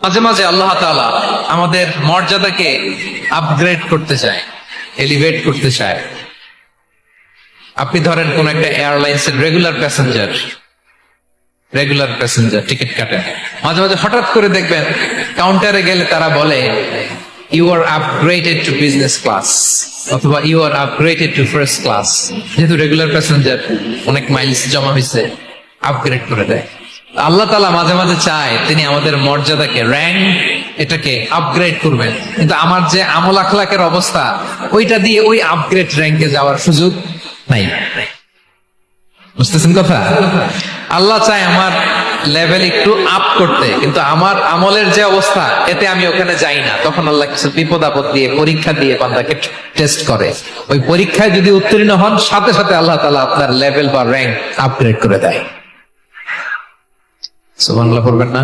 মাঝে মাঝে আল্লাহ তাআলা আমাদের মর্যাদাকে আপগ্রেড করতে চায়, এলিভেট করতে চায়। আপনি ধরেন কোন একটা এয়ারলাইন্সের রেগুলার প্যাসেঞ্জার টিকিট কাটেন, মাঝে মাঝে হঠাৎ করে দেখবেন কাউন্টারে গেলে তারা বলে you are upgraded to business class অথবা you are upgraded to first class. যেহেতু রেগুলার প্যাসেঞ্জার, অনেক মাইলস জমা হয়েছে, আপগ্রেড করে দেয়। আল্লাহ তাআলা মাঝে মাঝে চায় তিনি আমাদের মর্যাদাকে, র্যাঙ্ক, এটাকে আপগ্রেড করবেন, কিন্তু আমার যে আমল আখলাকের অবস্থা, ওইটা দিয়ে ওই আপগ্রেড র্যাঙ্কে যাওয়ার সুযোগ নাই। বুঝতেছেন কথা? আল্লাহ চায় আমার লেভেল একটু আপ করতে, কিন্তু আমার আমলের যে অবস্থা, এতে আমি ওখানে যাই না। তখন আল্লাহ কিছু বিপদ আপদ দিয়ে, পরীক্ষা দিয়ে বান্দাকে টেস্ট করে। ওই পরীক্ষায় যদি উত্তীর্ণ হন, সাথে সাথে আল্লাহ তাআলা আপনার লেভেল বা র্যাঙ্ক আপগ্রেড করে দেয়। সুবহানাল্লাহ পড়বেন না?